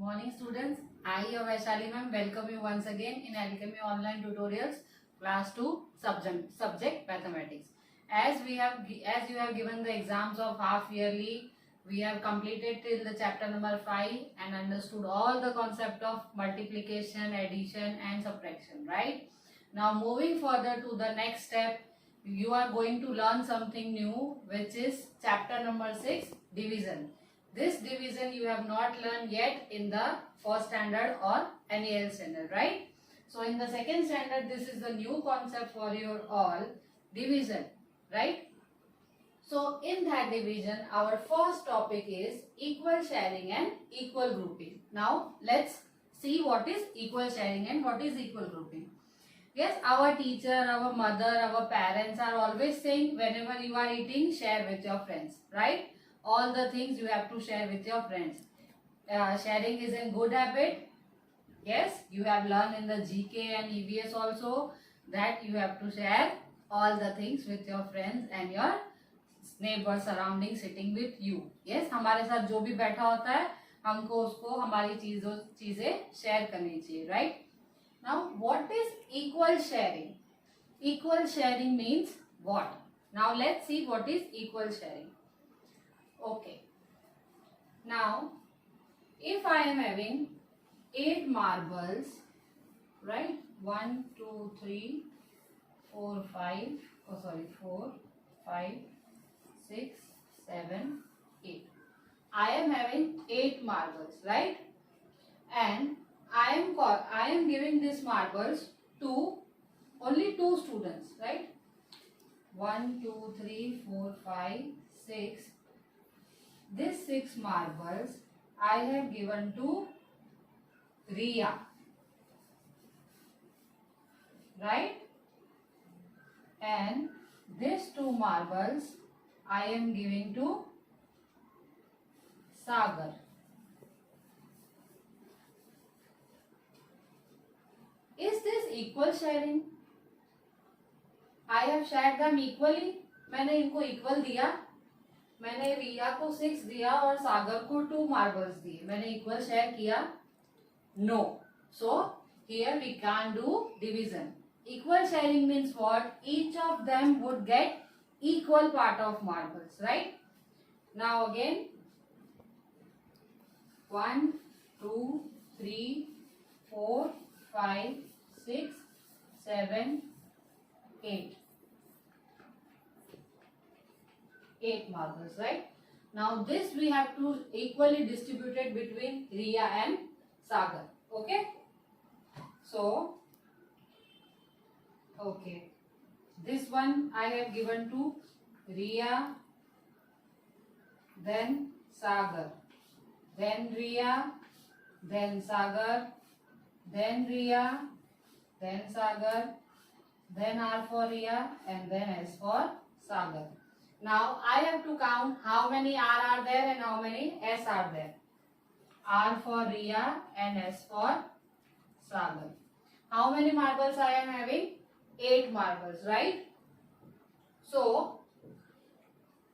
Morning students, I your Vaishali ma'am welcome you once again in Alchemy online tutorials class 2 subject mathematics. As you have given the exams of half yearly, we have completed till the chapter number 5 and understood all the concept of multiplication, addition and subtraction, right? Now moving further to the next step, you are going to learn something new, which is chapter number 6, division. This division you have not learned yet in the first standard or any else standard, right? So in the second standard, this is the new concept for your all, division, right? So in that division, our first topic is equal sharing and equal grouping. Now let's see what is equal sharing and what is equal grouping. Yes, our teacher, our mother, our parents are always saying whenever you are eating, share with your friends, right? All the things you have to share with your friends. Sharing is a good habit. Yes, you have learned in the GK and EVS also that you have to share all the things with your friends and your neighbor surrounding sitting with you. Yes, हमारे साथ जो भी बैठा होता है हमको उसको हमारी चीजें शेयर करनी चाहिए, right? Now, what is equal sharing? Equal sharing means what? Now, let's see what is equal sharing. Okay. Now, if I am having 8 marbles, right? 1, 2, 3, 4, 5. Oh, sorry, 4, 5, 6, 7, 8. I am having 8 marbles, right? And I am giving these marbles to only 2 students, right? 1, 2, 3, 4, 5, 6. These 6 marbles I have given to Riya, right? And these 2 marbles I am giving to Sagar. Is this equal sharing? I have shared them equally. मैंने इनको equal दिया. मैंने रिया को 6 दिया और सागर को 2 marbles दिए. मैंने इक्वल शेयर किया? No. So here we can't do division. Equal sharing means what? Each of them would get equal part of marbles, right? Now again, 1, 2, 3, 4, 5, 6, 7, 8. 8 marbles, right? Now this we have to equally distribute it between Riya and Sagar. Okay? So, okay. This one I have given to Riya, then Sagar, then Riya, then Sagar, then Riya, then Sagar, then R for Riya and then S for Sagar. Now I have to count how many R are there and how many S are there. R for Riya and S for Sagar. How many marbles I am having? 8 marbles, right? So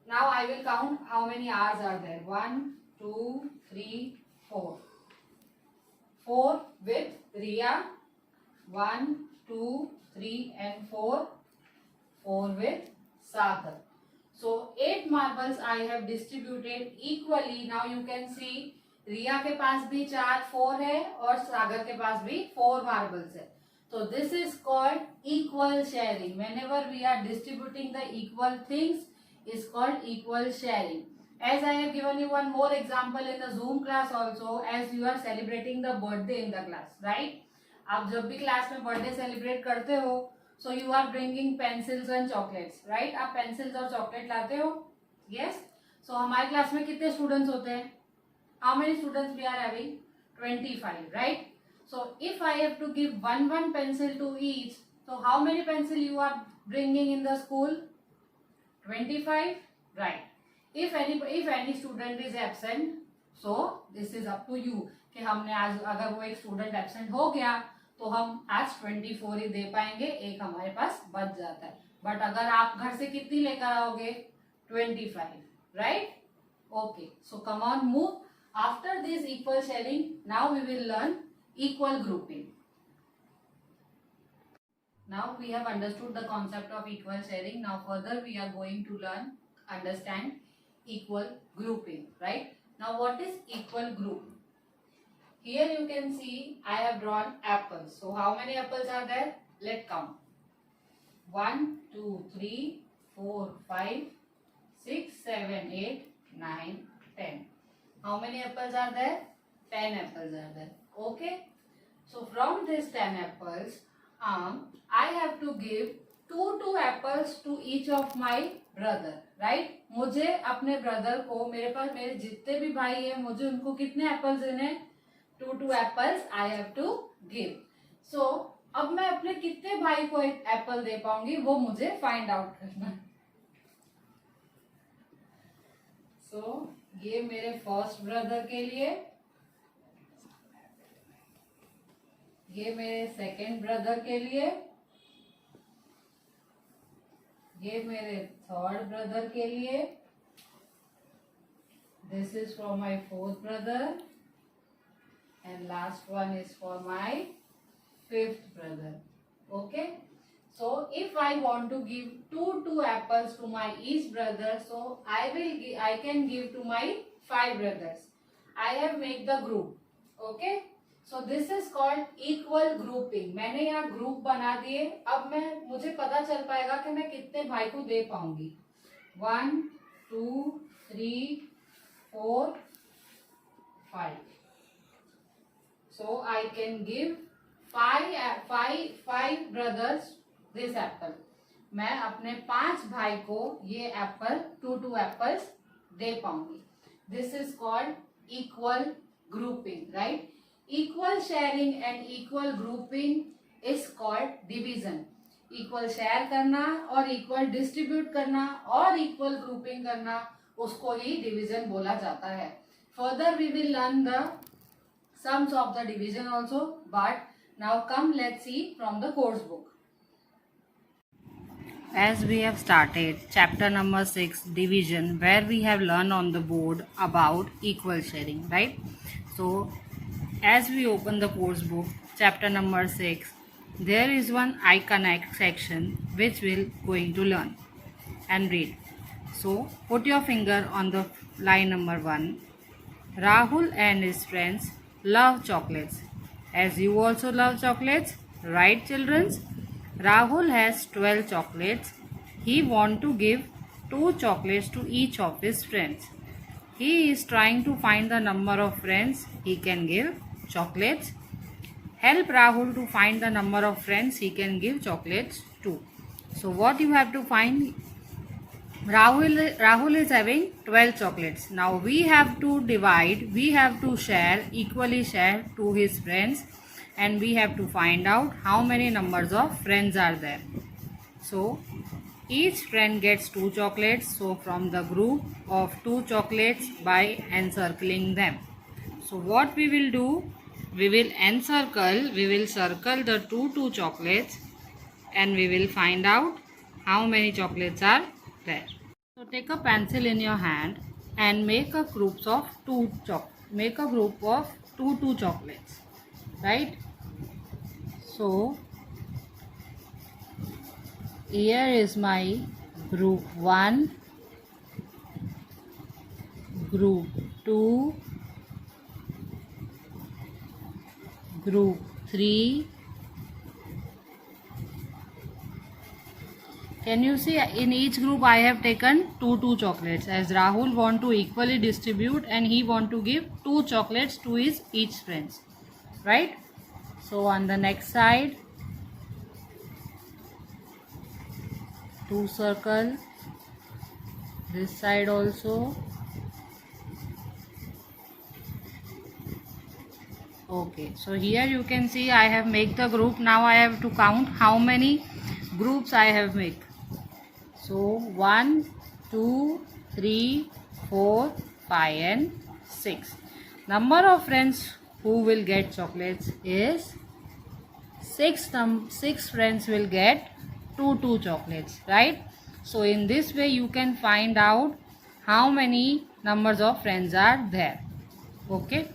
now I will count how many R's are there. 1, 2, 3, 4. 4 with Riya. 1, 2, 3 and 4. 4 with Sagar. So 8 marbles I have distributed equally. Now you can see रिया के पास भी 4 है और सागर के पास भी 4 marbles है. So this is called equal sharing. Whenever we are distributing the equal things is called equal sharing. As I have given you one more example in the Zoom class also, as you are celebrating the birthday in the class, right? आप जब भी class में birthday celebrate करते हो, so you are bringing pencils and chocolates, right? आप pencils और chocolate लाते हो, yes? So हमारे क्लास में कितने स्टूडेंट्स होते हैं? How many students we are having? 25, right? So if I have to give one pencil to each, so how many pencil you are bringing in the school? 25, right? If any student is absent, so this is up to you कि हमने आज अगर वो एक student absent हो गया तो हम आज 24 ही दे पाएंगे, एक हमारे पास बच जाता है. बट अगर आप घर से कितनी लेकर आओगे? 25, right? Okay, so come on, move. After this equal sharing, now we will learn equal grouping. Now we have understood the concept of equal sharing. Now further we are going to understand equal grouping, right? Now what is equal group? Here you can see I have drawn apples. So how many apples are there? Let's count. 1, 2, 3, 4, 5, 6, 7, 8, 9, 10. How many apples are there? 10 apples are there. Okay. So from these 10 apples, I have to give two apples to each of my brother, right? मुझे अपने brother को, मेरे पास मेरे जितने भी भाई हैं, मुझे उनको कितने एप्पल्स देने? Two apples I have to give. So अब मैं अपने कितने भाई को एक एप्पल दे पाऊंगी वो मुझे फाइंड आउट करना है. सो ये मेरे फर्स्ट ब्रदर के लिए, ये मेरे सेकेंड ब्रदर के लिए, ये मेरे थर्ड ब्रदर के लिए, this is for my fourth brother, and last one is for my fifth brother. Okay, so if I want to give two apples to my each brother, so I can give to my 5 brothers. I have made the group. Okay, so this is called equal grouping. मैंने यहाँ group बना दिए. अब मुझे पता चल पाएगा कि मैं कितने भाई को दे पाऊंगी. 1, 2, 3, 4, 5. So I can give five brothers this apple. मैं अपने 5 भाई को ये एप्पल two apples दे पाऊंगी. This is called equal grouping, right? Equal sharing and equal grouping is called division. Equal share करना और equal distribute करना और equal grouping करना, उसको ही division बोला जाता है. Further we will learn the sums of the division also, but now come let's see from the course book. As we have started chapter number 6 division, where we have learned on the board about equal sharing, right? So as we open the course book chapter number 6, there is one I connect section which we'll going to learn and read. So put your finger on the line number 1. Rahul and his friends love chocolates. As you also love chocolates, right children? Rahul has 12 chocolates. He wants to give 2 chocolates to each of his friends. He is trying to find the number of friends he can give chocolates. Help Rahul to find the number of friends he can give chocolates to. So what you have to find? Rahul is having 12 chocolates. Now we have to divide, we have to equally share to his friends, and we have to find out how many numbers of friends are there. So each friend gets 2 chocolates. So from the group of 2 chocolates by encircling them. So what we will do? We will circle the 2 chocolates, and we will find out how many chocolates are there. So take a pencil in your hand and make a group of 2 chocolates, right? So here is my group 1, group 2, group 3. Can you see, in each group I have taken 2 chocolates, as Rahul want to equally distribute and he want to give 2 chocolates to his each friends, right? So on the next side, 2 circle, this side also. Okay, so here you can see I have made the group. Now I have to count how many groups I have made. So 1, 2, 3, 4, 5 and 6. Number of friends who will get chocolates is 6. 6 friends will get 2 chocolates, right? So in this way you can find out how many numbers of friends are there. Okay.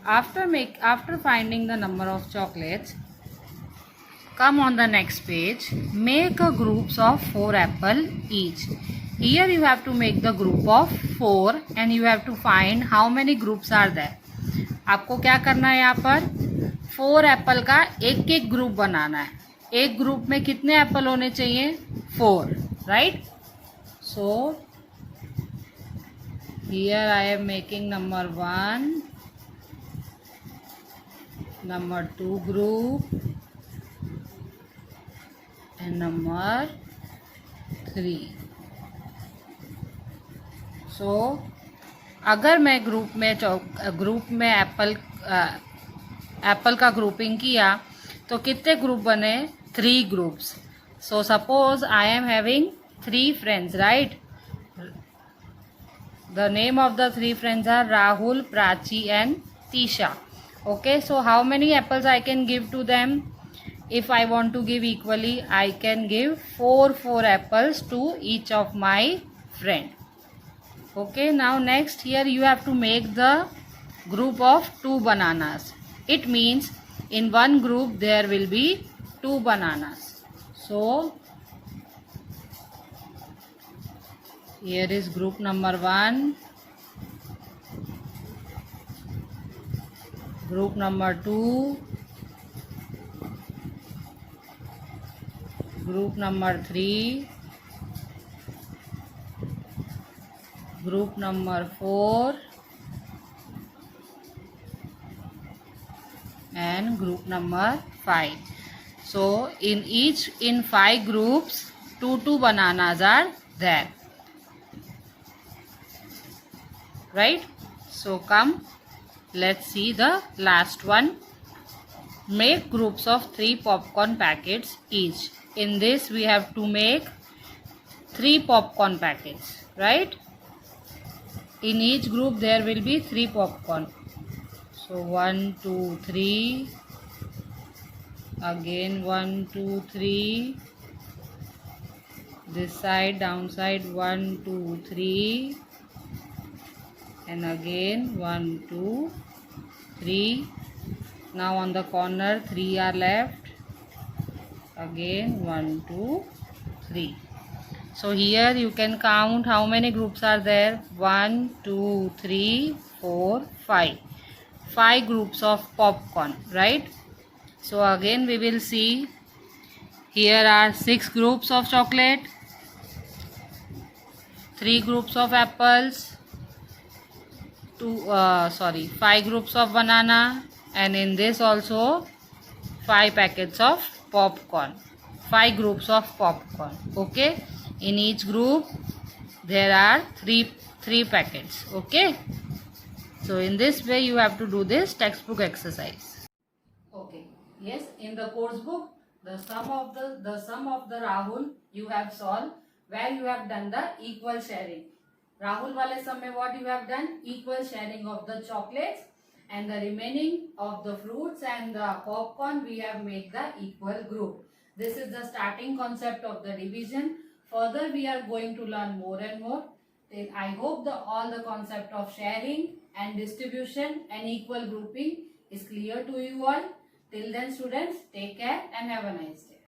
After finding the number of chocolates, come on the next page. Make a groups of 4 apple each. Here you have to make the group of 4 and you have to find how many groups are there. आपको क्या करना है, यहाँ पर 4 Apple का एक एक group बनाना है. एक ग्रुप में कितने एप्पल होने चाहिए? 4, right? So here I am making number 1, number 2 group and number 3. So अगर मैं ग्रुप में एप्पल का ग्रुपिंग किया तो कितने ग्रुप बने? 3 groups. So suppose I am having 3 friends, right? The name of the 3 friends are Rahul, Prachi and Tisha. Okay, so how many apples I can give to them? If I want to give equally, I can give 4 apples to each of my friend. Okay, now next here you have to make the group of 2 bananas. It means in one group there will be 2 bananas. So here is group number 1, group number 2, group number 3, group number 4 and group number 5. So in 5 groups 2 bananas are there, right? So come, let's see the last one. Make groups of 3 popcorn packets each. In this we have to make 3 popcorn packets, right? In each group there will be 3 popcorn. So 1, 2, 3. Again 1, 2, 3. This side, downside 1, 2, 3. And again 1, 2, 3. Now on the corner 3 are left. Again 1, 2, 3. So here you can count how many groups are there. 1, 2, 3, 4, 5. 5 groups of popcorn, right? So again we will see. Here are 6 groups of chocolate, 3 groups of apples, 5 groups of banana, and in this also 5 packets of popcorn, 5 groups of popcorn. Okay, in each group there are 3 packets. Okay, so in this way you have to do this textbook exercise. Okay, yes, in the course book the sum of the Rahul you have solved, where you have done the equal sharing. Rahul wale sum mein what you have done? Equal sharing of the chocolates, and the remaining of the fruits and the popcorn we have made the equal group. This is the starting concept of the division. Further we are going to learn more and more. Then I hope all the concept of sharing and distribution and equal grouping is clear to you all. Till then students, take care and have a nice day.